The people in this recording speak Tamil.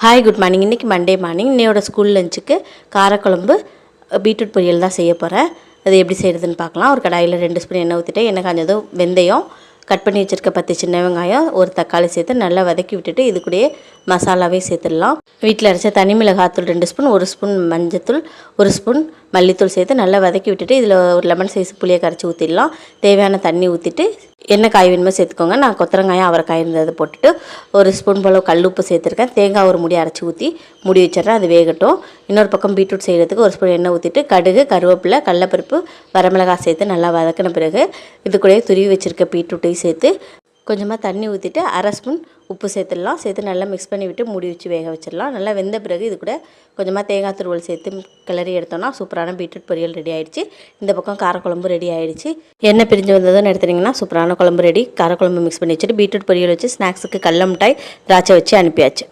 Hi good morning. இன்றைக்கி மண்டே மார்னிங் இன்னையோட ஸ்கூல் லஞ்சுக்கு காரக்குழம்பு பீட்ரூட் பொரியல் தான் செய்ய போகிறேன். அது எப்படி செய்கிறதுன்னு பார்க்கலாம். ஒரு கடாயில் 2 ஸ்பூன் எண்ணெய் ஊற்றிட்டு எண்ணெய் காஞ்சதும் வெந்தயம், கட் பண்ணி வச்சுருக்க 10 சின்ன வெங்காயம், ஒரு தக்காளி சேர்த்து நல்லா வதக்கி விட்டுட்டு இது கூடயே மசாலாவே சேர்த்துடலாம். வீட்டில் அரைச்ச தனி மிளகாத்தூள் 2 ஸ்பூன், 1 ஸ்பூன் மஞ்சத்தூள், 1 ஸ்பூன் மல்லித்தூள் சேர்த்து நல்லா வதக்கி விட்டுட்டு இதில் ஒரு லெமன் சைஸ் புளியை கரைச்சி ஊற்றிடலாம். தேவையான தண்ணி ஊற்றிட்டு என்ன காய் வேணுமோ சேர்த்துக்கோங்க. நான் கொத்தரங்காயம் அவரைக்காய் இருந்ததை போட்டுட்டு 1 ஸ்பூன் போல் கல்லுப்பு சேர்த்துருக்கேன். தேங்காய் ஒரு முடி அரைச்சி ஊற்றி மூடி வச்சிடறேன், அது வேகட்டும். இன்னொரு பக்கம் பீட்ரூட் செய்கிறதுக்கு 1 ஸ்பூன் எண்ணெய் ஊற்றிட்டு கடுகு, கருவேப்பிலை, கடலப்பருப்பு, வரமிளகாய் சேர்த்து நல்லா வதக்கின பிறகு இது கூட துருவி வச்சுருக்க பீட்ரூட்டையும் சேர்த்து கொஞ்சமாக தண்ணி ஊற்றிட்டு 1/2 ஸ்பூன் உப்பு சேர்த்துடலாம். சேர்த்து நல்லா மிக்ஸ் பண்ணி விட்டு மூடி வச்சு வேக வச்சிடலாம். நல்லா வெந்த பிறகு இது கூட கொஞ்சமாக தேங்காய் துருவல் சேர்த்து கிளறி எடுத்தோன்னா சூப்பரான பீட்ரூட் பொரியல் ரெடி ஆகிடுச்சு. இந்த பக்கம் காரக்குழம்பு ரெடி ஆகிடுச்சு. எண்ணெய் பிரிஞ்சு வந்ததுன்னு எடுத்துட்டிங்கன்னா சூப்பரான குழம்பு ரெடி. காரக்குழம்பு மிக்ஸ் பண்ணி வச்சுட்டு பீட்ரூட் பொரியல் வச்சு ஸ்நாக்ஸுக்கு கடல மிட்டாய், திராட்சை வச்சு அனுப்பியாச்சு.